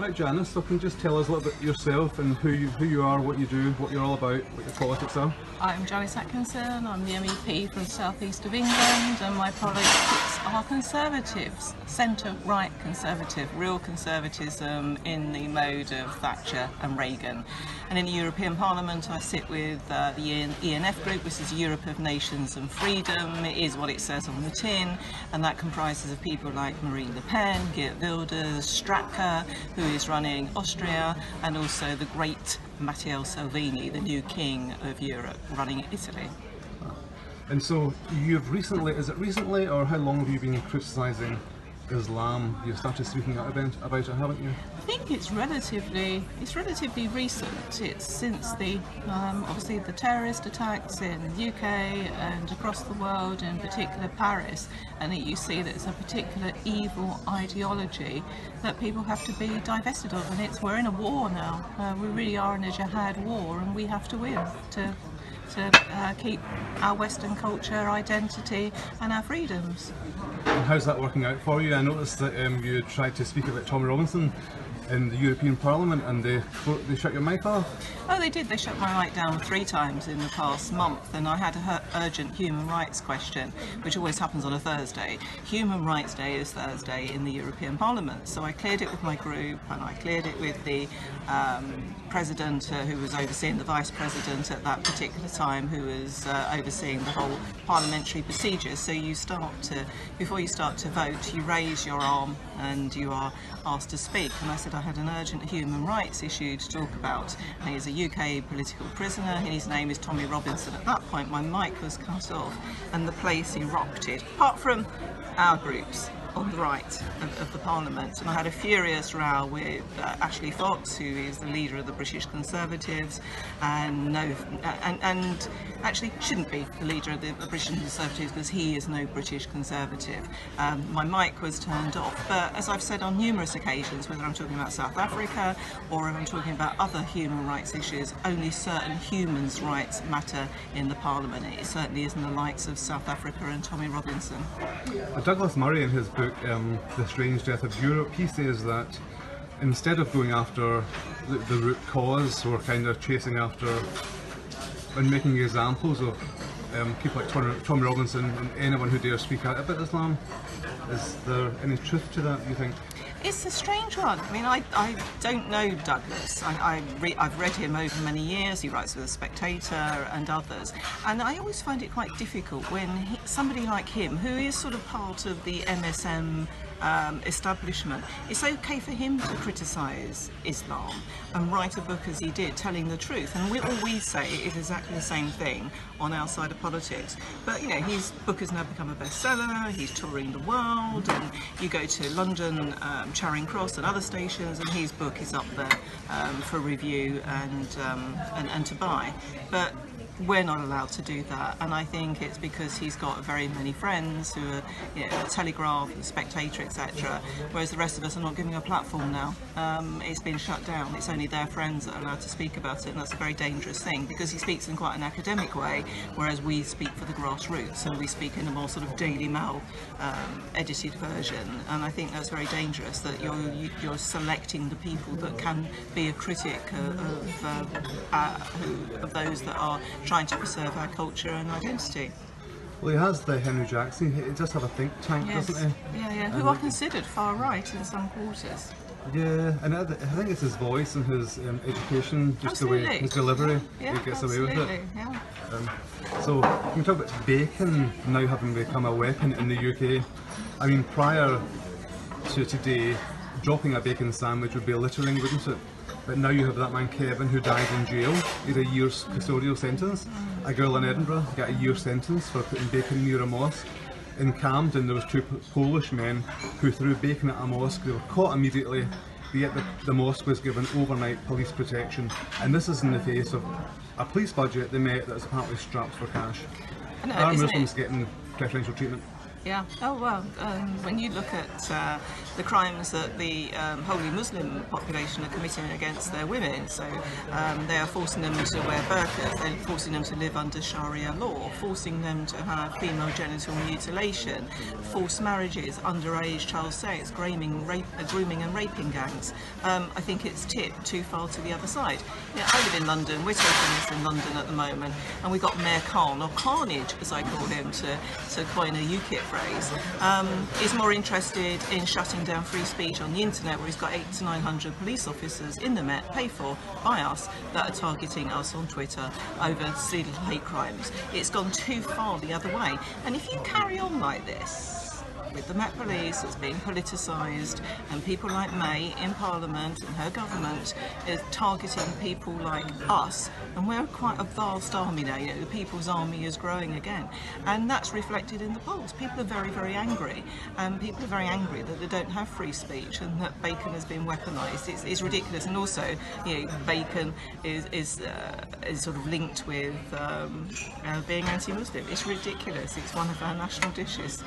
Right, Janice, so can you just tell us a little bit yourself and who you are, what you do, what you're all about, what your politics are? I'm Janice Atkinson, I'm the MEP from the southeast of England, and my politics are conservatives, centre-right conservative, real conservatism in the mode of Thatcher and Reagan. And in the European Parliament I sit with the ENF group, which is Europe of Nations and Freedom. It is what it says on the tin, and that comprises of people like Marine Le Pen, Geert, Straka, who is running Austria, and also the great Matteo Salvini, the new king of Europe, running Italy. And so you've recently, is it recently or how long have you been criticising Islam? You've started speaking out about it, haven't you? I think it's relatively recent. It's since the obviously the terrorist attacks in the UK and across the world, in particular Paris, and you see that it's a particular evil ideology that people have to be divested of, and we're in a war now. We really are in a jihad war, and we have to win to keep our Western culture, identity and our freedoms. And how's that working out for you? I noticed that you tried to speak about Tommy Robinson in the European Parliament and they shut your mic off? Oh, they did. They shut my mic down 3 times in the past month, and I had an urgent human rights question, which always happens on a Thursday. Human Rights Day is Thursday in the European Parliament, so I cleared it with my group and I cleared it with the president who was overseeing, the vice president at that particular time, who was overseeing the whole parliamentary procedures. So you start to, before you start to vote, you raise your arm and you are asked to speak. And I said I had an urgent human rights issue to talk about. And he is a UK political prisoner, and his name is Tommy Robinson. At that point my mic was cut off and the place erupted, apart from our groups on the right of the Parliament. And I had a furious row with Ashley Fox, who is the leader of the British Conservatives, and actually shouldn't be the leader of the British Conservatives because he is no British Conservative. My mic was turned off, but as I've said on numerous occasions, whether I'm talking about South Africa or if I'm talking about other human rights issues, only certain humans' rights matter in the Parliament. It certainly isn't the likes of South Africa and Tommy Robinson. Douglas Murray, in his book The Strange Death of Europe, he says that instead of going after the root cause, we're kind of chasing after and making examples of people like Tommy Robinson and anyone who dares speak out about Islam. Is there any truth to that, you think? It's a strange one. I mean, I don't know Douglas. I've read him over many years. He writes for The Spectator and others. And I always find it quite difficult when somebody like him, who is sort of part of the MSM establishment, it's okay for him to criticise Islam and write a book as he did, telling the truth. And all we say is exactly the same thing on our side of politics. But you know, his book has now become a bestseller. He's touring the world, and you go to London, Charing Cross and other stations, and his book is up there for review and to buy. But we're not allowed to do that, and I think it's because he's got very many friends who are, you know, the Telegraph, the Spectator, etc., whereas the rest of us are not giving a platform now. It's been shut down. It's only their friends that are allowed to speak about it, and that's a very dangerous thing because he speaks in quite an academic way, whereas we speak for the grassroots and we speak in a more sort of Daily Mail edited version. And I think that's very dangerous, that you're selecting the people that can be a critic of those that are trying to preserve our culture and identity. Well, he has the Henry Jackson. He does have a think tank, yes. doesn't he? Yeah, who are considered far right in some quarters. Yeah, and I think it's his voice and his education, just Absolutely. the way his delivery, Yeah, he gets away with it. Yeah. So, can we talk about bacon now having become a weapon in the UK? I mean, prior to today, dropping a bacon sandwich would be littering, wouldn't it? But now you have that man Kevin who died in jail. He had a year's custodial sentence. A girl in Edinburgh got a year's sentence for putting bacon near a mosque. In Camden there was 2 Polish men who threw bacon at a mosque. They were caught immediately, yet the mosque was given overnight police protection. And this is in the face of a police budget they met that is apparently strapped for cash. Are Muslims getting preferential treatment? Yeah. Oh well. When you look at the crimes that the wholly Muslim population are committing against their women, so they are forcing them to wear burqas, they're forcing them to live under Sharia law, forcing them to have female genital mutilation, forced marriages, underage child sex, grooming and raping gangs. I think it's tipped too far to the other side. Yeah, I live in London. We're taking this in London at the moment, and we've got Mayor Khan, or Carnage as I call him, to coin a UKIP phrase, is more interested in shutting down free speech on the internet, where he's got 800 to 900 police officers in the Met, paid for by us, that are targeting us on Twitter over silly hate crimes. It's gone too far the other way, and if you carry on like this, with the Met Police that's being politicised, and people like May in Parliament and her government is targeting people like us, and we're quite a vast army now, you know, the People's Army is growing again, and that's reflected in the polls. People are very, very angry, and people are very angry that they don't have free speech and that bacon has been weaponised. It's ridiculous, and also, you know, bacon is sort of linked with being anti-Muslim. It's ridiculous. It's one of our national dishes.